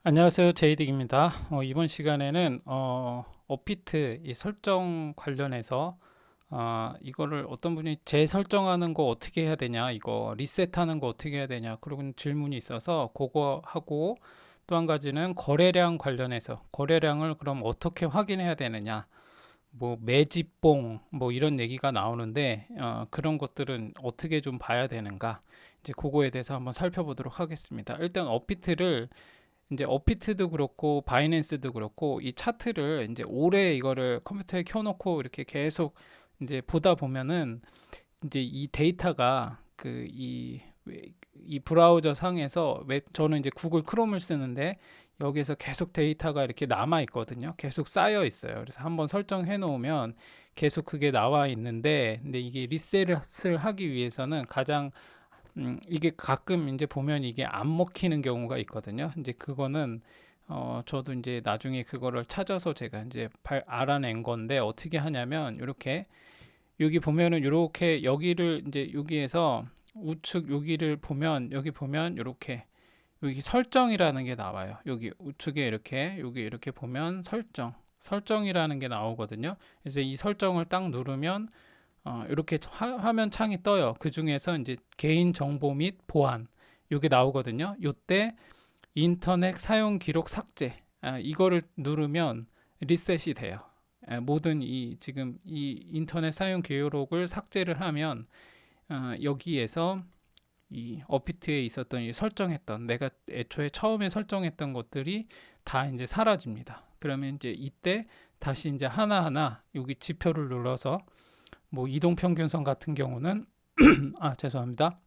안녕하세요. 제이득입니다. 이번 시간에는 업비트 이 설정 관련해서 이거를 어떤 분이 재설정하는 거 어떻게 해야 되냐, 이거 리셋하는 거 어떻게 해야 되냐, 그런 질문이 있어서 그거 하고, 또 한 가지는 거래량 관련해서 거래량을 그럼 어떻게 확인해야 되느냐, 뭐 매집봉 뭐 이런 얘기가 나오는데 그런 것들은 어떻게 좀 봐야 되는가, 이제 그거에 대해서 한번 살펴보도록 하겠습니다. 일단 업비트를, 이제 업비트도 그렇고 바이낸스도 그렇고 이 차트를 이제 오래 이거를 컴퓨터에 켜놓고 이렇게 계속 이제 보다 보면은 이제 이 데이터가 이 브라우저 상에서 저는 이제 구글 크롬을 쓰는데 여기에서 계속 데이터가 이렇게 남아 있거든요. 계속 쌓여 있어요. 그래서 한번 설정해 놓으면 계속 그게 나와 있는데, 근데 이게 리셋을 하기 위해서는 가장 이게 가끔 이제 보면 이게 안 먹히는 경우가 있거든요. 이제 그거는 저도 이제 나중에 그거를 찾아서 제가 이제 알아낸 건데, 어떻게 하냐면 이렇게 여기 보면은 이렇게 여기를 이제 여기에서 우측 여기를 보면, 여기 보면 이렇게 여기 설정이라는 게 나와요. 여기 우측에 이렇게 여기 이렇게 보면 설정이라는 게 나오거든요. 그래서 이 설정을 딱 누르면 이렇게 화면 창이 떠요. 그 중에서 이제 개인 정보 및 보안 이게 나오거든요. 요때 인터넷 사용 기록 삭제, 이거를 누르면 리셋이 돼요. 모든 이 지금 이 인터넷 사용 기록을 삭제를 하면 여기에서 이 업비트에 있었던 이 설정했던, 내가 애초에 처음에 설정했던 것들이 다 이제 사라집니다. 그러면 이제 이때 다시 이제 하나하나 여기 지표를 눌러서, 뭐 이동평균선 같은 경우는 죄송합니다.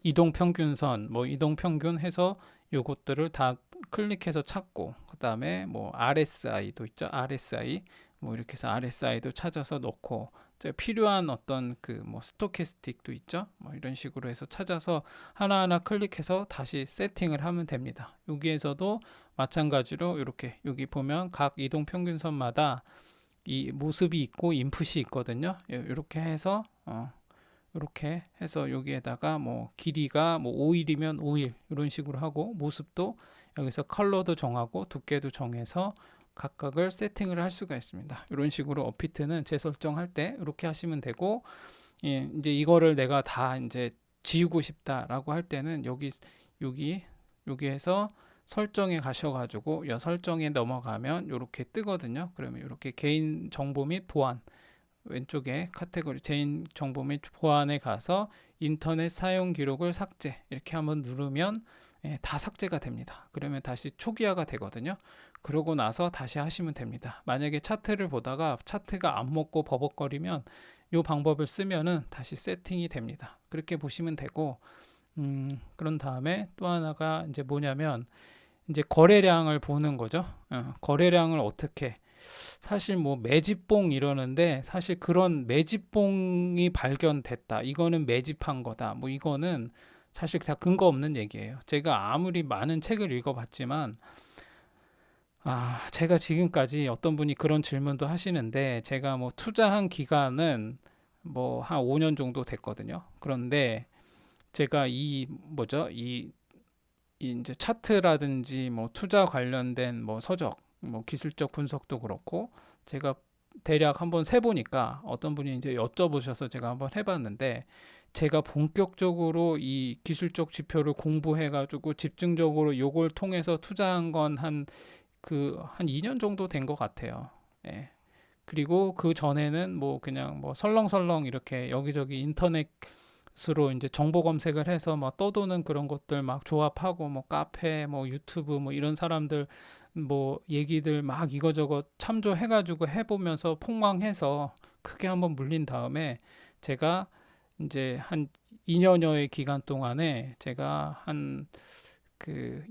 이동평균선, 뭐 이동평균 해서 요것들을 다 클릭해서 찾고, 그 다음에 뭐 RSI도 있죠. RSI 뭐 이렇게 해서 RSI도 찾아서 넣고, 필요한 어떤 그 뭐 스토캐스틱도 있죠. 뭐 이런 식으로 해서 찾아서 하나하나 클릭해서 다시 세팅을 하면 됩니다. 여기에서도 마찬가지로 이렇게 여기 보면 각 이동평균선마다 이 모습이 있고 인풋이 있거든요. 이렇게 해서 이렇게 해서 여기에다가 뭐 길이가 뭐 5일이면 5일 이런 식으로 하고, 모습도 여기서 컬러도 정하고 두께도 정해서 각각을 세팅을 할 수가 있습니다. 이런 식으로 업비트는 재설정할 때 이렇게 하시면 되고, 예, 이제 이거를 내가 다 이제 지우고 싶다라고 할 때는 여기 여기에서 설정에 가셔가지고 이 설정에 넘어가면 이렇게 뜨거든요. 그러면 이렇게 개인 정보 및 보안, 왼쪽에 카테고리 개인 정보 및 보안에 가서 인터넷 사용 기록을 삭제 이렇게 한번 누르면 다 삭제가 됩니다. 그러면 다시 초기화가 되거든요. 그러고 나서 다시 하시면 됩니다. 만약에 차트를 보다가 차트가 안 먹고 버벅거리면 이 방법을 쓰면은 다시 세팅이 됩니다. 그렇게 보시면 되고, 그런 다음에 또 하나가 이제 뭐냐면 이제 거래량을 보는 거죠. 거래량을 어떻게, 사실 뭐 매집봉 이러는데, 사실 그런 매집봉이 발견됐다, 이거는 매집한 거다, 뭐 이거는 사실 다 근거 없는 얘기예요. 제가 아무리 많은 책을 읽어봤지만, 제가 지금까지 어떤 분이 그런 질문도 하시는데, 제가 뭐 투자한 기간은 뭐 한 5년 정도 됐거든요. 그런데 제가 이 뭐죠, 이 이제 차트라든지 뭐 투자 관련된 뭐 서적, 뭐 기술적 분석도 그렇고, 제가 대략 한번 세보니까 어떤 분이 이제 여쭤보셔서 제가 한번 해봤는데, 제가 본격적으로 이 기술적 지표를 공부해가지고 집중적으로 요걸 통해서 투자한 건 한 2년 정도 된 것 같아요. 예. 그리고 그 전에는 뭐 그냥 뭐 설렁설렁 이렇게 여기저기 인터넷으로 이제 정보 검색을 해서 막 떠도는 그런 것들 막 조합하고, 뭐 카페, 뭐 유튜브, 뭐 이런 사람들 뭐 얘기들 막 이거저거 참조해가지고 해보면서 폭망해서 크게 한번 물린 다음에, 제가 이제 한 2년여의 기간 동안에 제가 한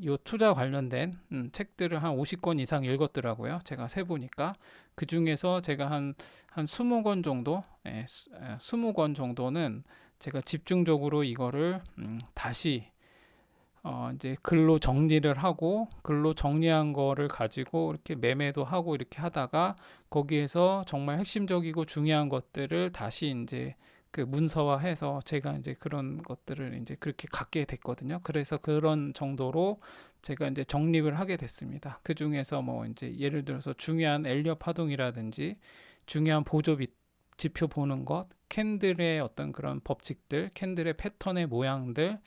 요 투자 관련된 책들을 한 50권 이상 읽었더라고요. 제가 세 보니까 그 중에서 제가 한 20권 정도, 20권 정도는 제가 집중적으로 이거를 다시 이제 글로 정리를 하고, 글로 정리한 거를 가지고 이렇게 매매도 하고 이렇게 하다가, 거기에서 정말 핵심적이고 중요한 것들을 다시 이제 그 문서화해서 제가 이제 그런 것들을 이제 그렇게 갖게 됐거든요. 그래서 그런 정도로 제가 이제 정립을 하게 됐습니다. 그 중에서 뭐 이제 예를 들어서 중요한 엘리어 파동이라든지 중요한 보조 지표 보는 것, 캔들의 어떤 그런 법칙들, 캔들의 패턴의 모양들,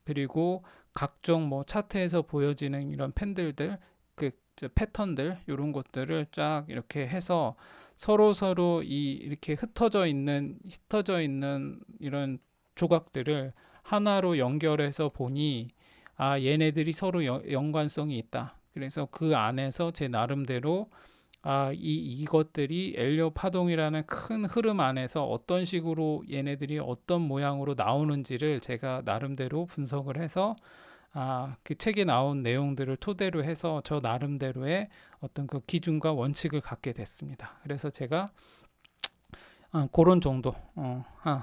그리고 각종 뭐 차트에서 보여지는 이런 펜들들, 그 패턴들 이런 것들을 쫙 이렇게 해서 서로 이렇게 흩어져 있는 이런 조각들을 하나로 연결해서 보니 얘네들이 서로 연관성이 있다. 그래서 그 안에서 제 나름대로 이것들이 엘리어 파동이라는 큰 흐름 안에서 어떤 식으로 얘네들이 어떤 모양으로 나오는지를 제가 나름대로 분석을 해서 그 책에 나온 내용들을 토대로 해서 저 나름대로의 어떤 그 기준과 원칙을 갖게 됐습니다. 그래서 제가 그런 정도, 한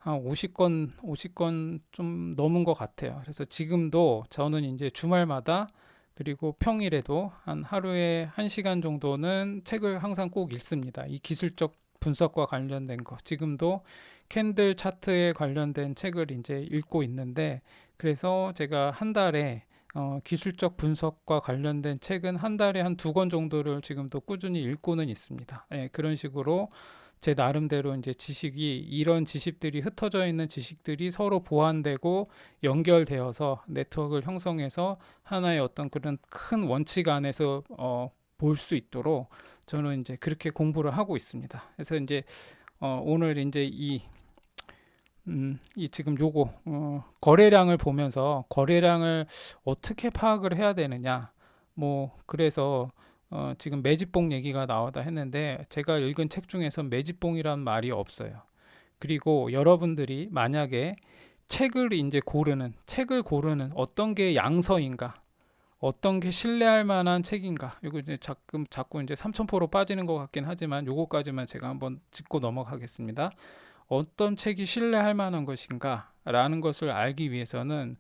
50권 좀 넘은 것 같아요. 그래서 지금도 저는 이제 주말마다 그리고 평일에도 한 하루에 1시간 정도는 책을 항상 꼭 읽습니다. 이 기술적 분석과 관련된 거. 지금도 캔들 차트에 관련된 책을 이제 읽고 있는데, 그래서 제가 한 달에 기술적 분석과 관련된 책은 한 달에 한 2권 정도를 지금도 꾸준히 읽고는 있습니다. 예, 그런 식으로 제 나름대로 이제 이런 지식들이 흩어져 있는 지식들이 서로 보완되고 연결되어서 네트워크를 형성해서 하나의 어떤 그런 큰 원칙 안에서 볼 수 있도록 저는 이제 그렇게 공부를 하고 있습니다. 그래서 이제 오늘 이제 이 지금 요거 거래량을 보면서 거래량을 어떻게 파악을 해야 되느냐, 뭐 그래서 지금 매집봉 얘기가 나오다 했는데, 제가 읽은 책 중에서 매집봉이란 말이 없어요. 그리고 여러분들이 만약에 책을 고르는 어떤 게 양서인가, 어떤 게 신뢰할 만한 책인가, 이거 이제 자꾸 이제 삼천포로 빠지는 것 같긴 하지만 요거까지만 제가 한번 짚고 넘어가겠습니다. 어떤 책이 신뢰할 만한 것인가 라는 것을 알기 위해서는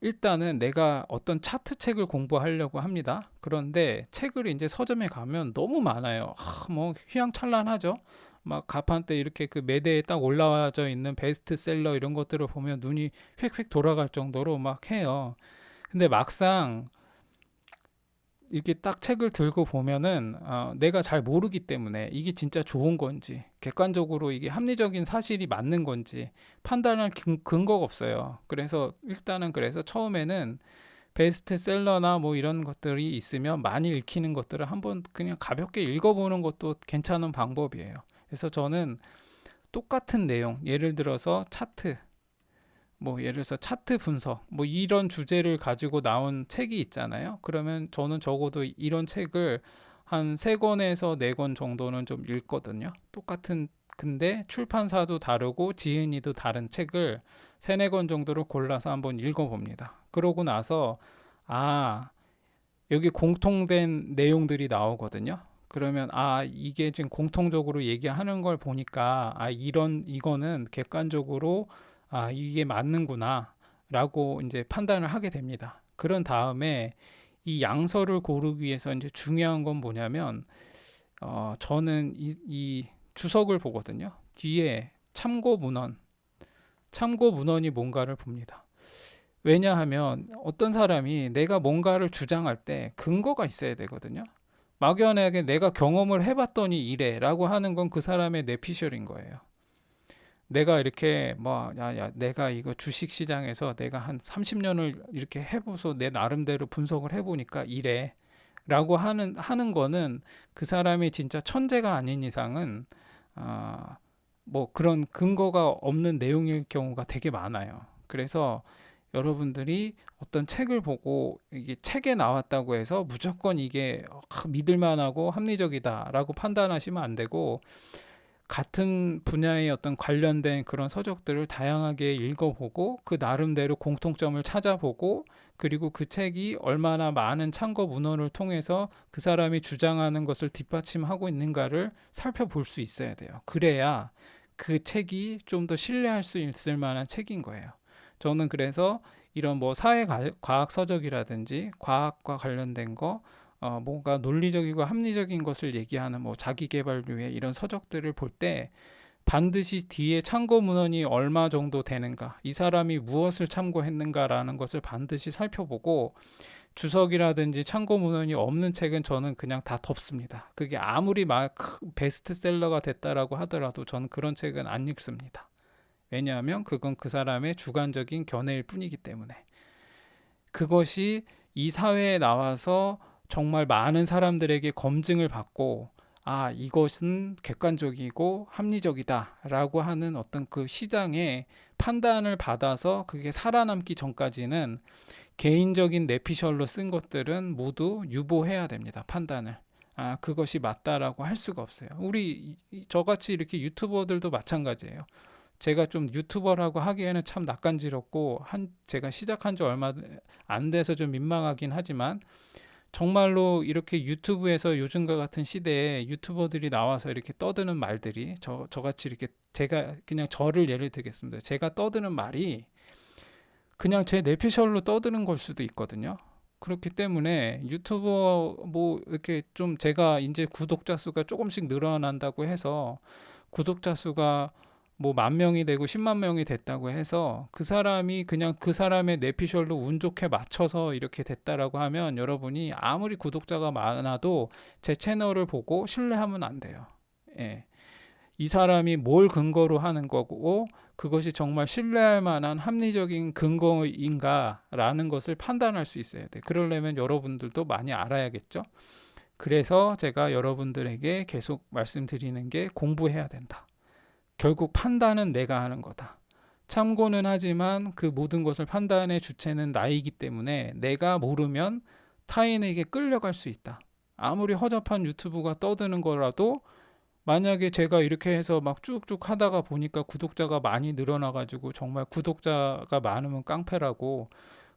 일단은 내가 어떤 차트 책을 공부하려고 합니다. 그런데 책을 이제 서점에 가면 너무 많아요. 뭐 휘황찬란하죠. 막 가판대 이렇게 그 매대에 딱 올라와져 있는 베스트셀러 이런 것들을 보면 눈이 휙휙 돌아갈 정도로 막 해요. 근데 막상 이렇게 딱 책을 들고 보면은 내가 잘 모르기 때문에 이게 진짜 좋은 건지, 객관적으로 이게 합리적인 사실이 맞는 건지 판단할 근거가 없어요. 그래서 일단은 처음에는 베스트셀러나 뭐 이런 것들이 있으면 많이 읽히는 것들을 한번 그냥 가볍게 읽어보는 것도 괜찮은 방법이에요. 그래서 저는 똑같은 내용, 예를 들어서 차트 분석, 뭐 이런 주제를 가지고 나온 책이 있잖아요. 그러면 저는 적어도 이런 책을 한 3권에서 4권 정도는 좀 읽거든요. 근데 출판사도 다르고 지은이도 다른 책을 3-4권 정도를 골라서 한번 읽어봅니다. 그러고 나서 여기 공통된 내용들이 나오거든요. 그러면 이게 지금 공통적으로 얘기하는 걸 보니까 이거는 객관적으로 이게 맞는구나 라고 이제 판단을 하게 됩니다. 그런 다음에 이 양서를 고르기 위해서 이제 중요한 건 뭐냐면 저는 이 주석을 보거든요. 뒤에 참고 문헌이 뭔가를 봅니다. 왜냐하면 어떤 사람이 내가 뭔가를 주장할 때 근거가 있어야 되거든요. 막연하게 내가 경험을 해봤더니 이래 라고 하는 건 그 사람의 뇌피셜인 거예요. 내가 이렇게 내가 이거 주식 시장에서 내가 한 30년을 이렇게 해보서 내 나름대로 분석을 해보니까 이래 라고 하는 거는 그 사람이 진짜 천재가 아닌 이상은 뭐 그런 근거가 없는 내용일 경우가 되게 많아요. 그래서 여러분들이 어떤 책을 보고 이게 책에 나왔다고 해서 무조건 이게 믿을만하고 합리적이다라고 판단하시면 안 되고, 같은 분야의 어떤 관련된 그런 서적들을 다양하게 읽어보고 그 나름대로 공통점을 찾아보고, 그리고 그 책이 얼마나 많은 참고 문헌을 통해서 그 사람이 주장하는 것을 뒷받침하고 있는가를 살펴볼 수 있어야 돼요. 그래야 그 책이 좀 더 신뢰할 수 있을 만한 책인 거예요. 저는 그래서 이런 뭐 사회과학 서적이라든지 과학과 관련된 거, 뭔가 논리적이고 합리적인 것을 얘기하는 뭐 자기계발류의 이런 서적들을 볼 때 반드시 뒤에 참고 문헌이 얼마 정도 되는가, 이 사람이 무엇을 참고했는가라는 것을 반드시 살펴보고, 주석이라든지 참고 문헌이 없는 책은 저는 그냥 다 덮습니다. 그게 아무리 막 베스트셀러가 됐다라고 하더라도 저는 그런 책은 안 읽습니다. 왜냐하면 그건 그 사람의 주관적인 견해일 뿐이기 때문에. 그것이 이 사회에 나와서 정말 많은 사람들에게 검증을 받고, 아, 이것은 객관적이고 합리적이다 라고 하는 어떤 그 시장의 판단을 받아서 그게 살아남기 전까지는 개인적인 뇌피셜로 쓴 것들은 모두 유보해야 됩니다. 판단을. 아, 그것이 맞다라고 할 수가 없어요. 우리 저같이 이렇게 유튜버들도 마찬가지예요. 제가 좀 유튜버라고 하기에는 참 낯간지럽고, 제가 시작한 지 얼마 안 돼서 좀 민망하긴 하지만, 정말로 이렇게 유튜브에서 요즘과 같은 시대에 유튜버들이 나와서 이렇게 떠드는 말들이, 저같이 이렇게, 제가 그냥 저를 예를 들겠습니다. 제가 떠드는 말이 그냥 제 뇌피셜로 떠드는 걸 수도 있거든요. 그렇기 때문에 유튜버 뭐 이렇게 좀, 제가 이제 구독자 수가 조금씩 늘어난다고 해서, 구독자 수가 뭐 10,000명이 되고 10만 명이 됐다고 해서 그 사람이 그냥 그 사람의 뇌피셜로 운 좋게 맞춰서 이렇게 됐다라고 하면, 여러분이 아무리 구독자가 많아도 제 채널을 보고 신뢰하면 안 돼요. 예. 이 사람이 뭘 근거로 하는 거고, 그것이 정말 신뢰할 만한 합리적인 근거인가라는 것을 판단할 수 있어야 돼. 그러려면 여러분들도 많이 알아야겠죠. 그래서 제가 여러분들에게 계속 말씀드리는 게, 공부해야 된다. 결국 판단은 내가 하는 거다. 참고는 하지만 그 모든 것을 판단의 주체는 나이기 때문에, 내가 모르면 타인에게 끌려갈 수 있다. 아무리 허접한 유튜브가 떠드는 거라도, 만약에 제가 이렇게 해서 막 쭉쭉 하다가 보니까 구독자가 많이 늘어나가지고, 정말 구독자가 많으면 깡패라고,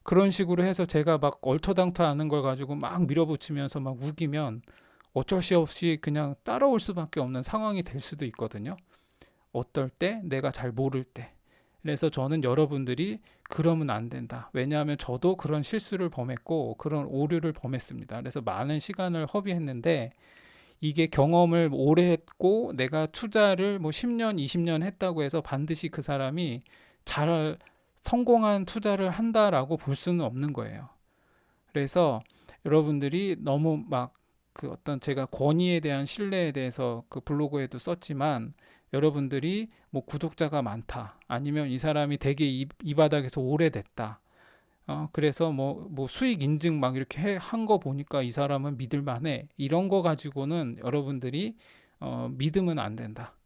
그런 식으로 해서 제가 막 얼토당토 하는 걸 가지고 막 밀어붙이면서 막 우기면 어쩔 수 없이 그냥 따라올 수밖에 없는 상황이 될 수도 있거든요. 어떨 때? 내가 잘 모를 때. 그래서 저는 여러분들이 그러면 안 된다. 왜냐하면 저도 그런 실수를 범했고 그런 오류를 범했습니다. 그래서 많은 시간을 허비했는데, 이게 경험을 오래 했고 내가 투자를 뭐 10년, 20년 했다고 해서 반드시 그 사람이 잘 성공한 투자를 한다라고 볼 수는 없는 거예요. 그래서 여러분들이 너무 막 그 어떤, 제가 권위에 대한 신뢰에 대해서 그 블로그에도 썼지만, 여러분들이 뭐 구독자가 많다, 아니면 이 사람이 되게 이 바닥에서 오래됐다, 그래서 뭐 수익 인증 막 이렇게 한 거 보니까 이 사람은 믿을만해, 이런 거 가지고는 여러분들이 믿으면 안 된다.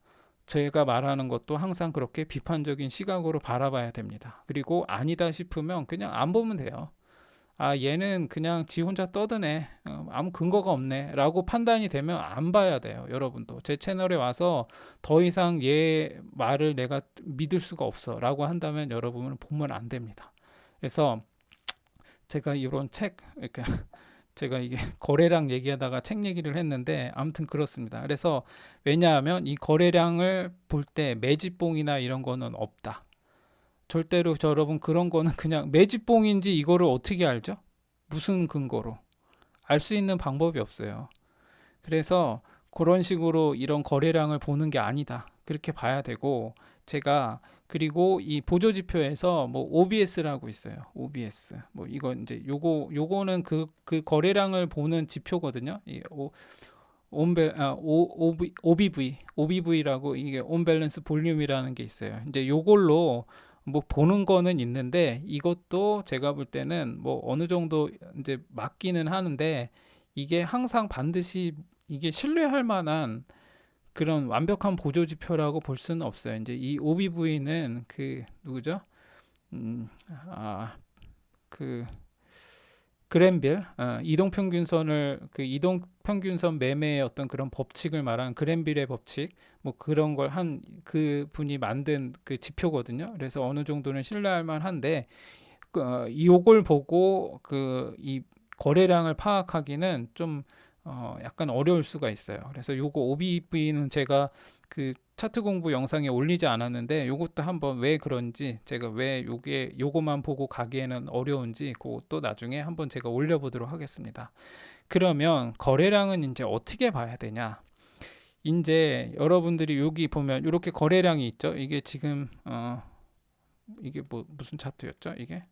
제가 말하는 것도 항상 그렇게 비판적인 시각으로 바라봐야 됩니다. 그리고 아니다 싶으면 그냥 안 보면 돼요. 아, 얘는 그냥 지 혼자 떠드네, 아무 근거가 없네 라고 판단이 되면 안 봐야 돼요. 여러분도 제 채널에 와서 더 이상 얘 말을 내가 믿을 수가 없어 라고 한다면 여러분은 보면 안 됩니다. 그래서 제가 이런 책, 이렇게 제가 이게 거래량 얘기하다가 책 얘기를 했는데, 아무튼 그렇습니다. 그래서 왜냐하면 이 거래량을 볼 때 매집봉이나 이런 거는 없다. 절대로 여러분, 그런 거는 그냥 매집봉인지 이거를 어떻게 알죠? 무슨 근거로? 알 수 있는 방법이 없어요. 그래서 그런 식으로 이런 거래량을 보는 게 아니다, 그렇게 봐야 되고, 제가 그리고 이 보조지표에서 뭐 OBS라고 있어요. OBS. 뭐 이거 이제 요거는 그 거래량을 보는 지표거든요. 이 OBV라고, 이게 온밸런스 볼륨이라는 게 있어요. 이제 요걸로 뭐 보는 거는 있는데, 이것도 제가 볼 때는 뭐 어느 정도 이제 맞기는 하는데, 이게 항상 반드시 이게 신뢰할 만한 그런 완벽한 보조 지표라고 볼 수는 없어요. 이제 이 OBV는 그 누구죠? 그 그랜빌, 이동평균선을, 그 이동평균선 매매의 어떤 그런 법칙을 말한 그랜빌의 법칙, 뭐 그런 걸 한 그 분이 만든 그 지표거든요. 그래서 어느 정도는 신뢰할 만한데, 이걸 보고 그 이 거래량을 파악하기는 좀 약간 어려울 수가 있어요. 그래서 요거 OBV는 제가 그 차트 공부 영상에 올리지 않았는데, 요것도 한번 왜 그런지, 제가 왜 요거만 보고 가기에는 어려운지, 그것도 나중에 한번 제가 올려보도록 하겠습니다. 그러면 거래량은 이제 어떻게 봐야 되냐? 이제 여러분들이 여기 보면 이렇게 거래량이 있죠. 이게 지금 이게 뭐 무슨 차트였죠? 이게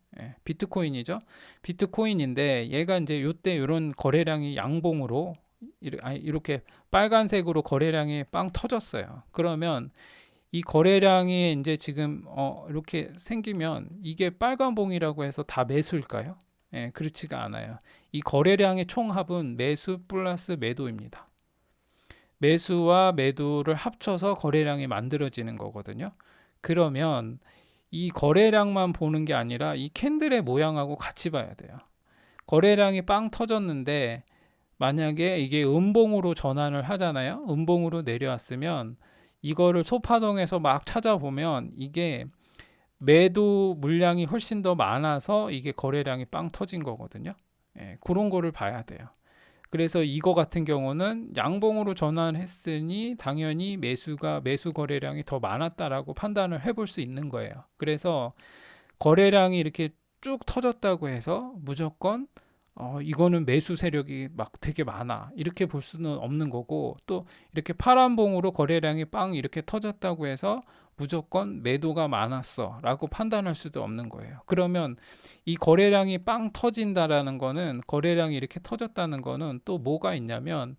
비트코인이죠. 비트코인인데 얘가 이제 요때 이런 거래량이 양봉으로 이렇게 빨간색으로 거래량이 빵 터졌어요. 그러면 이 거래량이 이제 지금 이렇게 생기면 이게 빨간 봉이라고 해서 다 매수일까요? 그렇지가 않아요. 이 거래량의 총합은 매수 플러스 매도입니다. 매수와 매도를 합쳐서 거래량이 만들어지는 거거든요. 그러면 이 거래량만 보는 게 아니라 이 캔들의 모양하고 같이 봐야 돼요. 거래량이 빵 터졌는데 만약에 이게 음봉으로 전환을 하잖아요. 음봉으로 내려왔으면 이거를 소파동에서 막 찾아보면 이게 매도 물량이 훨씬 더 많아서 이게 거래량이 빵 터진 거거든요. 그런 거를 봐야 돼요. 그래서 이거 같은 경우는 양봉으로 전환했으니 당연히 매수 거래량이 더 많았다라고 판단을 해볼 수 있는 거예요. 그래서 거래량이 이렇게 쭉 터졌다고 해서 무조건 이거는 매수 세력이 막 되게 많아 이렇게 볼 수는 없는 거고, 또 이렇게 파란봉으로 거래량이 빵 이렇게 터졌다고 해서 무조건 매도가 많았어 라고 판단할 수도 없는 거예요. 그러면 이 거래량이 빵 터진다라는 거는, 거래량이 이렇게 터졌다는 거는 또 뭐가 있냐면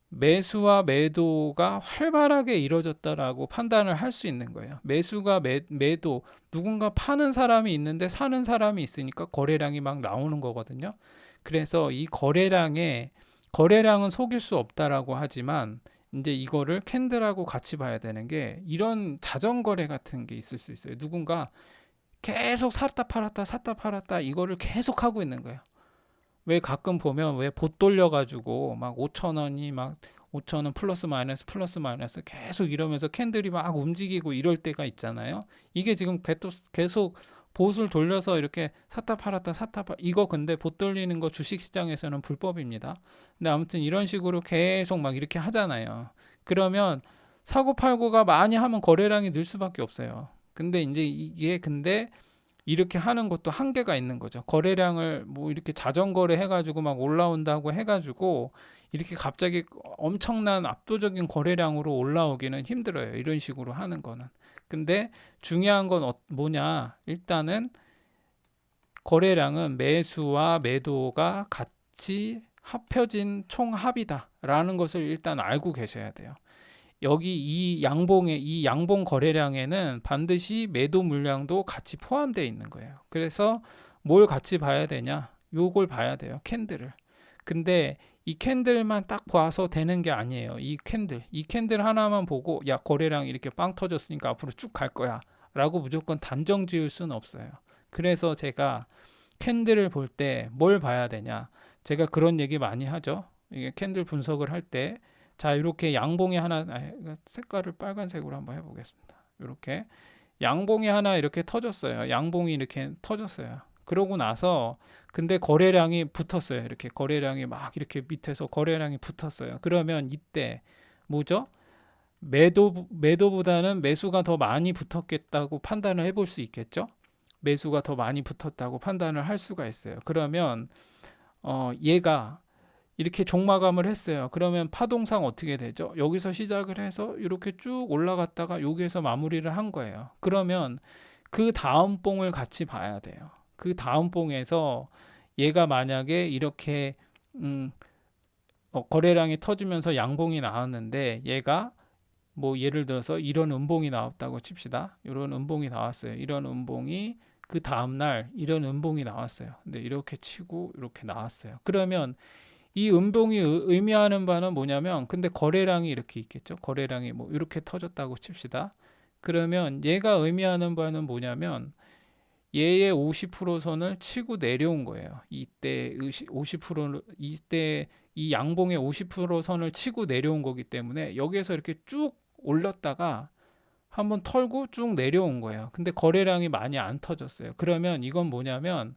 매수와 매도가 활발하게 이루어졌다라고 판단을 할 수 있는 거예요. 매수가 매도, 누군가 파는 사람이 있는데 사는 사람이 있으니까 거래량이 막 나오는 거거든요. 그래서 이 거래량은 속일 수 없다라고 하지만 이제 이거를 캔들하고 같이 봐야 되는 게, 이런 자전거래 같은 게 있을 수 있어요. 누군가 계속 샀다 팔았다 이거를 계속 하고 있는 거예요. 왜 가끔 보면 왜 봇 돌려가지고 막 5천 원이 막 5천 원 플러스 마이너스 계속 이러면서 캔들이 막 움직이고 이럴 때가 있잖아요. 이게 지금 계속 봇을 돌려서 이렇게 샀다 팔았다 이거 근데 봇 돌리는 거 주식시장에서는 불법입니다. 근데 아무튼 이런 식으로 계속 막 이렇게 하잖아요. 그러면 사고 팔고가 많이 하면 거래량이 늘 수밖에 없어요. 근데 이제 이게 이렇게 하는 것도 한계가 있는 거죠. 거래량을 뭐 이렇게 자전거래 해가지고 막 올라온다고 해가지고 이렇게 갑자기 엄청난 압도적인 거래량으로 올라오기는 힘들어요. 이런 식으로 하는 거는. 근데 중요한 건 뭐냐? 일단은 거래량은 매수와 매도가 같이 합해진 총합이다라는 것을 일단 알고 계셔야 돼요. 여기 이 양봉 거래량에는 반드시 매도 물량도 같이 포함되어 있는 거예요. 그래서 뭘 같이 봐야 되냐? 요걸 봐야 돼요. 캔들을. 근데 이 캔들만 딱 봐서 되는 게 아니에요. 이 캔들 하나만 보고 야, 거래량 이렇게 빵 터졌으니까 앞으로 쭉 갈 거야 라고 무조건 단정 지을 수는 없어요. 그래서 제가 캔들을 볼 때 뭘 봐야 되냐? 제가 그런 얘기 많이 하죠. 이게 캔들 분석을 할 때, 자, 이렇게 양봉이 하나, 색깔을 빨간색으로 한번 해보겠습니다. 이렇게 양봉이 하나 이렇게 터졌어요. 양봉이 이렇게 터졌어요. 그러고 나서 근데 거래량이 붙었어요. 이렇게 거래량이 막 이렇게 밑에서 거래량이 붙었어요. 그러면 이때 뭐죠? 매도보다는 매수가 더 많이 붙었겠다고 판단을 해볼 수 있겠죠? 매수가 더 많이 붙었다고 판단을 할 수가 있어요. 그러면 얘가 이렇게 종마감을 했어요. 그러면 파동상 어떻게 되죠? 여기서 시작을 해서 이렇게 쭉 올라갔다가 여기에서 마무리를 한 거예요. 그러면 그 다음 봉을 같이 봐야 돼요. 그 다음 봉에서 얘가 만약에 이렇게 거래량이 터지면서 양봉이 나왔는데, 얘가 뭐 예를 들어서 이런 음봉이 나왔다고 칩시다. 이런 음봉이 나왔어요. 이런 음봉이 그 다음날 이런 음봉이 나왔어요. 근데 이렇게 치고 이렇게 나왔어요. 그러면 이 음봉이 의미하는 바는 뭐냐면, 근데 거래량이 이렇게 있겠죠. 거래량이 뭐 이렇게 터졌다고 칩시다. 그러면 얘가 의미하는 바는 뭐냐면 얘의 50% 선을 치고 내려온 거예요. 이때 50%, 이때 이 양봉의 50% 선을 치고 내려온 거기 때문에 여기에서 이렇게 쭉 올렸다가 한번 털고 쭉 내려온 거예요. 근데 거래량이 많이 안 터졌어요. 그러면 이건 뭐냐면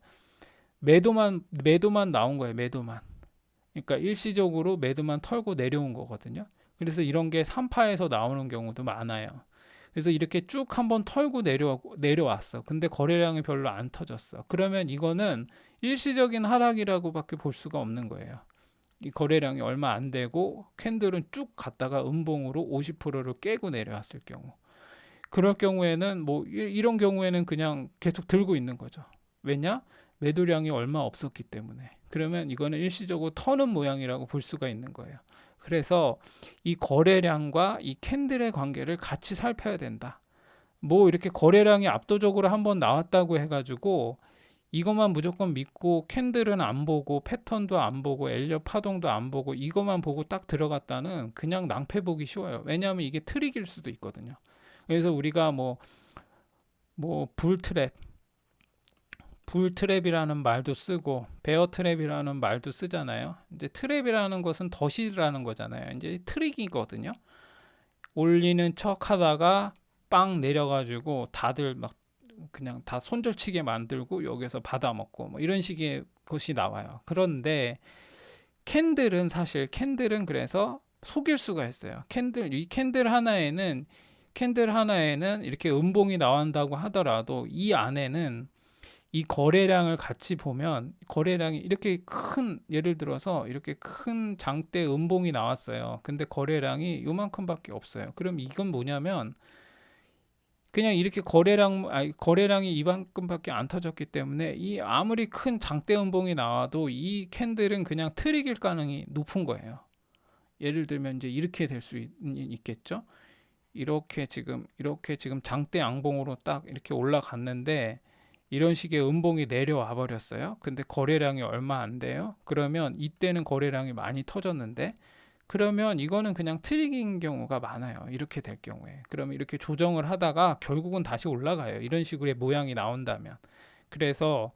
매도만 나온 거예요. 매도만. 그러니까 일시적으로 매도만 털고 내려온 거거든요. 그래서 이런 게 3파에서 나오는 경우도 많아요. 그래서 이렇게 쭉 한번 털고 내려왔어. 근데 거래량이 별로 안 터졌어. 그러면 이거는 일시적인 하락이라고밖에 볼 수가 없는 거예요. 이 거래량이 얼마 안 되고 캔들은 쭉 갔다가 음봉으로 50%를 깨고 내려왔을 경우, 그럴 경우에는 뭐 이런 경우에는 그냥 계속 들고 있는 거죠. 왜냐? 매도량이 얼마 없었기 때문에. 그러면 이거는 일시적으로 터는 모양이라고 볼 수가 있는 거예요. 그래서 이 거래량과 이 캔들의 관계를 같이 살펴야 된다. 뭐 이렇게 거래량이 압도적으로 한번 나왔다고 해가지고 이것만 무조건 믿고 캔들은 안 보고 패턴도 안 보고 엘리엇 파동도 안 보고 이것만 보고 딱 들어갔다는 그냥 낭패 보기 쉬워요. 왜냐하면 이게 트릭일 수도 있거든요. 그래서 우리가 뭐 불트랩이라는 말도 쓰고 베어 트랩이라는 말도 쓰잖아요. 이제 트랩이라는 것은 덫이라는 거잖아요. 이제 트릭이거든요. 올리는 척 하다가 빵 내려가지고 다들 막 그냥 다 손절치게 만들고 여기서 받아먹고 뭐 이런 식의 것이 나와요. 그런데 캔들은 그래서 속일 수가 있어요. 이 캔들 하나에는 이렇게 음봉이 나온다고 하더라도 이 안에는 이 거래량을 같이 보면 거래량이 이렇게 큰, 예를 들어서 이렇게 큰 장대 음봉이 나왔어요. 근데 거래량이 요만큼밖에 없어요. 그럼 이건 뭐냐면 그냥 이렇게 거래량이 이만큼밖에 안 터졌기 때문에 이 아무리 큰 장대 음봉이 나와도 이 캔들은 그냥 트릭일 가능이 높은 거예요. 예를 들면 이제 이렇게 될 수 있겠죠. 이렇게 지금 장대 양봉으로 딱 이렇게 올라갔는데 이런 식의 음봉이 내려와 버렸어요. 근데 거래량이 얼마 안 돼요. 그러면 이때는 거래량이 많이 터졌는데 그러면 이거는 그냥 트릭인 경우가 많아요. 이렇게 될 경우에. 그러면 이렇게 조정을 하다가 결국은 다시 올라가요. 이런 식의 모양이 나온다면. 그래서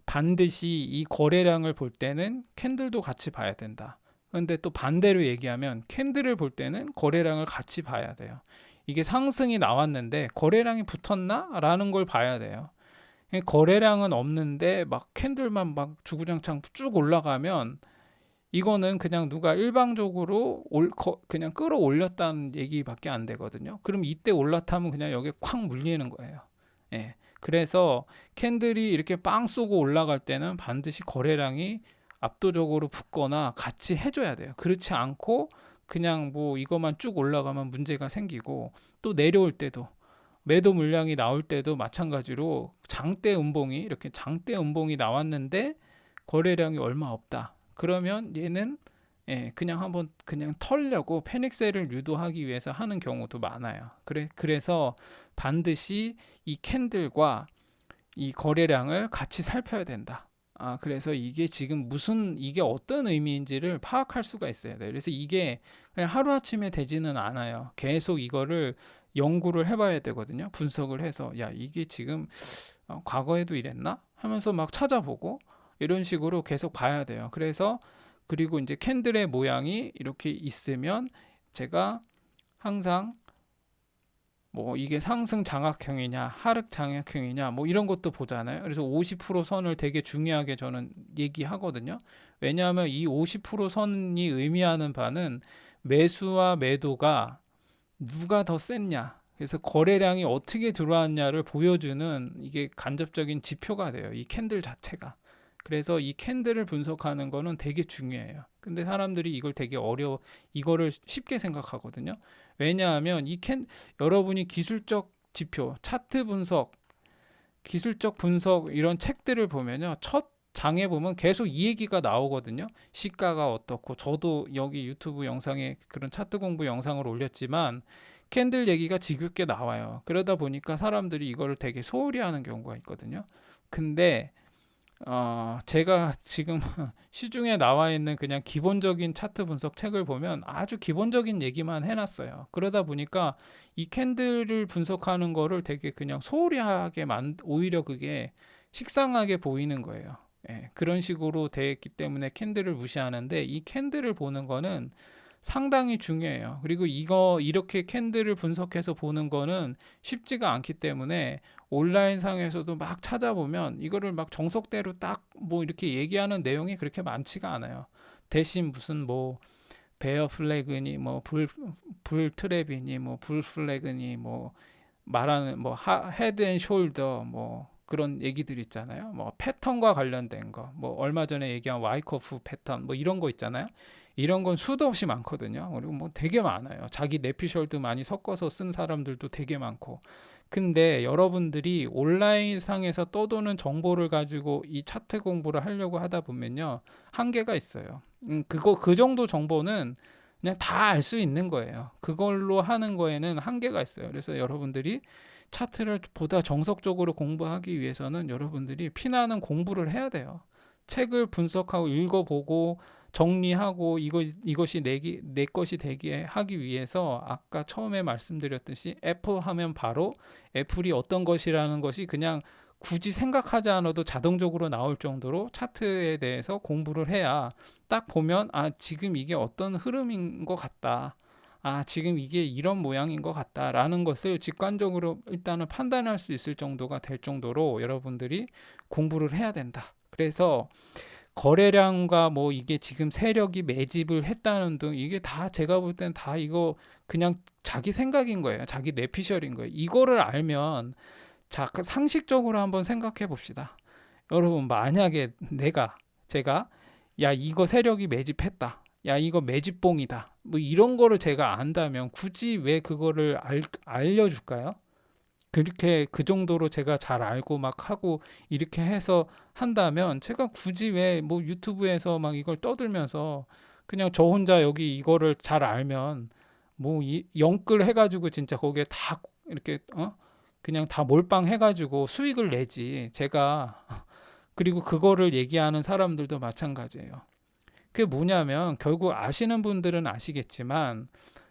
반드시 이 거래량을 볼 때는 캔들도 같이 봐야 된다. 근데 또 반대로 얘기하면 캔들을 볼 때는 거래량을 같이 봐야 돼요. 이게 상승이 나왔는데 거래량이 붙었나? 라는 걸 봐야 돼요. 거래량은 없는데 막 캔들만 막 주구장창 쭉 올라가면 이거는 그냥 누가 일방적으로 그냥 끌어올렸다는 얘기밖에 안 되거든요. 그럼 이때 올라타면 그냥 여기에 콱 물리는 거예요. 예. 그래서 캔들이 이렇게 빵 쏘고 올라갈 때는 반드시 거래량이 압도적으로 붙거나 같이 해줘야 돼요. 그렇지 않고 그냥 뭐 이것만 쭉 올라가면 문제가 생기고, 또 내려올 때도 매도 물량이 나올 때도 마찬가지로 이렇게 장대 음봉이 나왔는데 거래량이 얼마 없다. 그러면 얘는 그냥 한번 그냥 털려고 패닉셀을 유도하기 위해서 하는 경우도 많아요. 그래서 반드시 이 캔들과 이 거래량을 같이 살펴야 된다. 그래서 이게 어떤 의미인지를 파악할 수가 있어야 돼요. 그래서 이게 그냥 하루아침에 되지는 않아요. 계속 이거를 연구를 해봐야 되거든요. 분석을 해서, 야, 이게 지금 과거에도 이랬나? 하면서 막 찾아보고 이런 식으로 계속 봐야 돼요. 그리고 이제 캔들의 모양이 이렇게 있으면 제가 항상 뭐 이게 상승 장악형이냐 하락 장악형이냐 뭐 이런 것도 보잖아요. 그래서 50% 선을 되게 중요하게 저는 얘기하거든요. 왜냐하면 이 50% 선이 의미하는 바는 매수와 매도가 누가 더 셌냐, 그래서 거래량이 어떻게 들어왔냐를 보여주는 이게 간접적인 지표가 돼요. 이 캔들 자체가. 그래서 이 캔들을 분석하는 거는 되게 중요해요. 근데 사람들이 이거를 쉽게 생각하거든요. 왜냐하면 여러분이 기술적 지표, 차트 분석, 기술적 분석 이런 책들을 보면요. 첫 장에 보면 계속 이 얘기가 나오거든요. 시가가 어떻고, 저도 여기 유튜브 영상에 그런 차트 공부 영상을 올렸지만 캔들 얘기가 지겹게 나와요. 그러다 보니까 사람들이 이거를 되게 소홀히 하는 경우가 있거든요. 근데 제가 지금 시중에 나와 있는 그냥 기본적인 차트 분석 책을 보면 아주 기본적인 얘기만 해놨어요. 그러다 보니까 이 캔들을 분석하는 거를 되게 그냥 소홀히 하게 오히려 그게 식상하게 보이는 거예요. 예, 그런 식으로 되어 있기 때문에 캔들을 무시하는데, 이 캔들을 보는 거는 상당히 중요해요. 그리고 이렇게 캔들을 분석해서 보는 거는 쉽지가 않기 때문에 온라인 상에서도 막 찾아보면 이거를 막 정석대로 딱 뭐 이렇게 얘기하는 내용이 그렇게 많지가 않아요. 대신 무슨 뭐 베어 플래그니 뭐 불 트랩이니 뭐 불 플래그니 뭐 말하는 뭐 헤드 앤 숄더 뭐 그런 얘기들 있잖아요. 뭐 패턴과 관련된 거, 뭐 얼마 전에 얘기한 와이커프 패턴, 뭐 이런 거 있잖아요. 이런 건 수도 없이 많거든요. 그리고 뭐 되게 많아요. 자기 내피셜도 많이 섞어서 쓴 사람들도 되게 많고. 근데 여러분들이 온라인 상에서 떠도는 정보를 가지고 이 차트 공부를 하려고 하다 보면요, 한계가 있어요. 그 정도 정보는 그냥 다 알 수 있는 거예요. 그걸로 하는 거에는 한계가 있어요. 그래서 여러분들이 차트를 보다 정석적으로 공부하기 위해서는 여러분들이 피나는 공부를 해야 돼요. 책을 분석하고 읽어보고 정리하고 이것이 내 것이 되게 하기 위해서 아까 처음에 말씀드렸듯이 애플 하면 바로 애플이 어떤 것이라는 것이 그냥 굳이 생각하지 않아도 자동적으로 나올 정도로 차트에 대해서 공부를 해야 딱 보면 지금 이게 어떤 흐름인 것 같다. 지금 이게 이런 모양인 것 같다라는 것을 직관적으로 일단은 판단할 수 있을 정도가 될 정도로 여러분들이 공부를 해야 된다. 그래서 거래량과 뭐 이게 지금 세력이 매집을 했다는 등 이게 다 제가 볼 땐 다 이거 그냥 자기 생각인 거예요. 자기 내피셜인 거예요. 이거를 알면 그 상식적으로 한번 생각해 봅시다. 여러분 만약에 제가 야 이거 세력이 매집했다. 야 이거 매집봉이다. 뭐 이런 거를 제가 안다면 굳이 왜 그거를 알려줄까요? 그렇게 그 정도로 제가 잘 알고 막 하고 이렇게 해서 한다면 제가 굳이 왜 뭐 유튜브에서 막 이걸 떠들면서 그냥 저 혼자 여기 이거를 잘 알면 뭐 영끌 해가지고 진짜 거기에 다 이렇게 그냥 다 몰빵해가지고 수익을 내지 제가. 그리고 그거를 얘기하는 사람들도 마찬가지예요. 그게 뭐냐면 결국 아시는 분들은 아시겠지만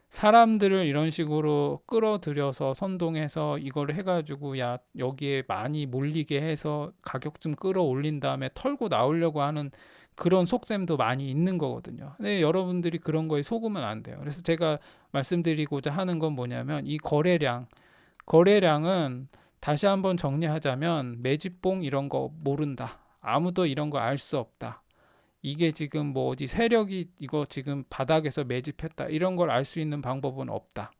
사람들을 이런 식으로 끌어들여서 선동해서 이걸 해가지고 야 여기에 많이 몰리게 해서 가격 좀 끌어올린 다음에 털고 나오려고 하는 그런 속셈도 많이 있는 거거든요. 근데 여러분들이 그런 거에 속으면 안 돼요. 그래서 제가 말씀드리고자 하는 건 뭐냐면 이 거래량은 다시 한번 정리하자면 매집봉 이런 거 모른다. 아무도 이런 거 알 수 없다. 이게 지금 뭐 어디 세력이 이거 지금 바닥에서 매집했다. 이런 걸 알 수 있는 방법은 없다.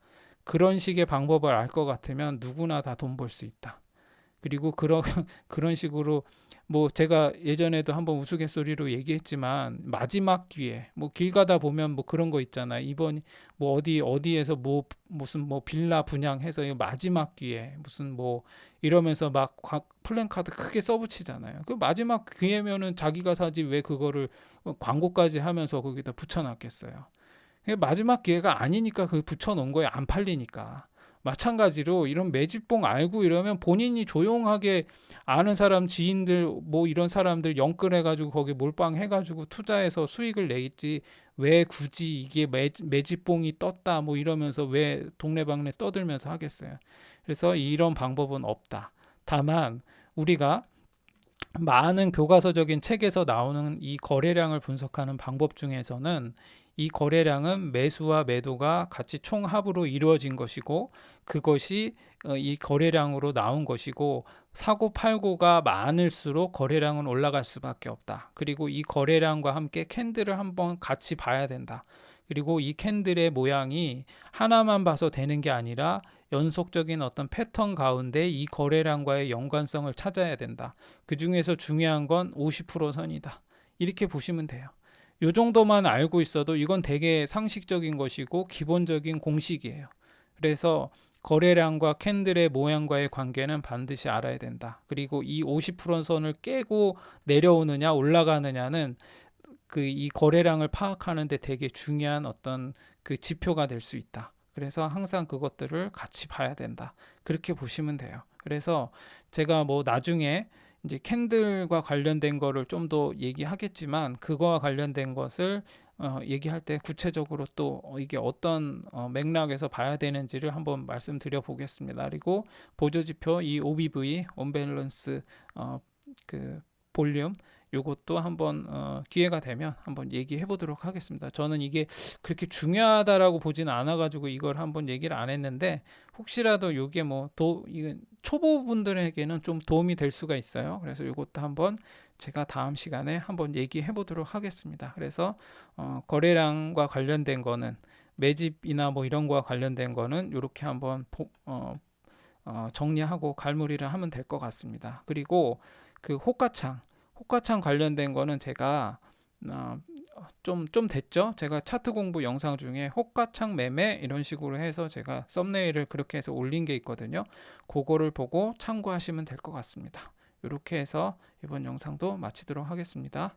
그런 식의 방법을 알 것 같으면 누구나 다 돈 벌 수 있다. 그리고 그런 식으로 뭐 제가 예전에도 한번 우스갯소리로 얘기했지만 마지막 기회 뭐 길 가다 보면 뭐 그런 거 있잖아. 이번 뭐 어디에서 뭐 무슨 뭐 빌라 분양해서 이거 마지막 기회 무슨 뭐 이러면서 막 플랜카드 크게 써붙이잖아요. 그 마지막 기회면은 자기가 사지 왜 그거를 광고까지 하면서 거기다 붙여놨겠어요. 마지막 기회가 아니니까 그 붙여놓은 거에 안 팔리니까. 마찬가지로 이런 매집봉 알고 이러면 본인이 조용하게 아는 사람 지인들 뭐 이런 사람들 연끌해가지고 거기 몰빵해가지고 투자해서 수익을 내겠지. 왜 굳이 이게 매집봉이 떴다 뭐 이러면서 왜 동네방네 떠들면서 하겠어요. 그래서 이런 방법은 없다. 다만 우리가 많은 교과서적인 책에서 나오는 이 거래량을 분석하는 방법 중에서는 이 거래량은 매수와 매도가 같이 총합으로 이루어진 것이고 그것이 이 거래량으로 나온 것이고 사고 팔고가 많을수록 거래량은 올라갈 수밖에 없다. 그리고 이 거래량과 함께 캔들을 한번 같이 봐야 된다. 그리고 이 캔들의 모양이 하나만 봐서 되는 게 아니라 연속적인 어떤 패턴 가운데 이 거래량과의 연관성을 찾아야 된다. 그 중에서 중요한 건 50% 선이다. 이렇게 보시면 돼요. 이 정도만 알고 있어도 이건 되게 상식적인 것이고 기본적인 공식이에요. 그래서 거래량과 캔들의 모양과의 관계는 반드시 알아야 된다. 그리고 이 50% 선을 깨고 내려오느냐 올라가느냐는 이 거래량을 파악하는 데 되게 중요한 어떤 그 지표가 될 수 있다. 그래서 항상 그것들을 같이 봐야 된다. 그렇게 보시면 돼요. 그래서 제가 뭐 나중에 이제 캔들과 관련된 거를 좀 더 얘기하겠지만 그거와 관련된 것을 얘기할 때 구체적으로 또 이게 어떤 맥락에서 봐야 되는지를 한번 말씀드려 보겠습니다. 그리고 보조지표 이 OBV 언밸런스 그 볼륨 요것도 한번 기회가 되면 한번 얘기해 보도록 하겠습니다. 저는 이게 그렇게 중요하다라고 보지는 않아 가지고 이걸 한번 얘기를 안 했는데 혹시라도 요게 뭐 초보분들에게는 좀 도움이 될 수가 있어요. 그래서 요것도 한번 제가 다음 시간에 한번 얘기해 보도록 하겠습니다. 그래서 거래량과 관련된 거는 매집이나 뭐 이런 거와 관련된 거는 요렇게 한번 정리하고 갈무리를 하면 될 것 같습니다. 그리고 그 호가창 관련된 거는 제가 어, 좀 됐죠? 제가 차트 공부 영상 중에 호가창 매매 이런 식으로 해서 제가 썸네일을 그렇게 해서 올린 게 있거든요. 그거를 보고 참고하시면 될 것 같습니다. 이렇게 해서 이번 영상도 마치도록 하겠습니다.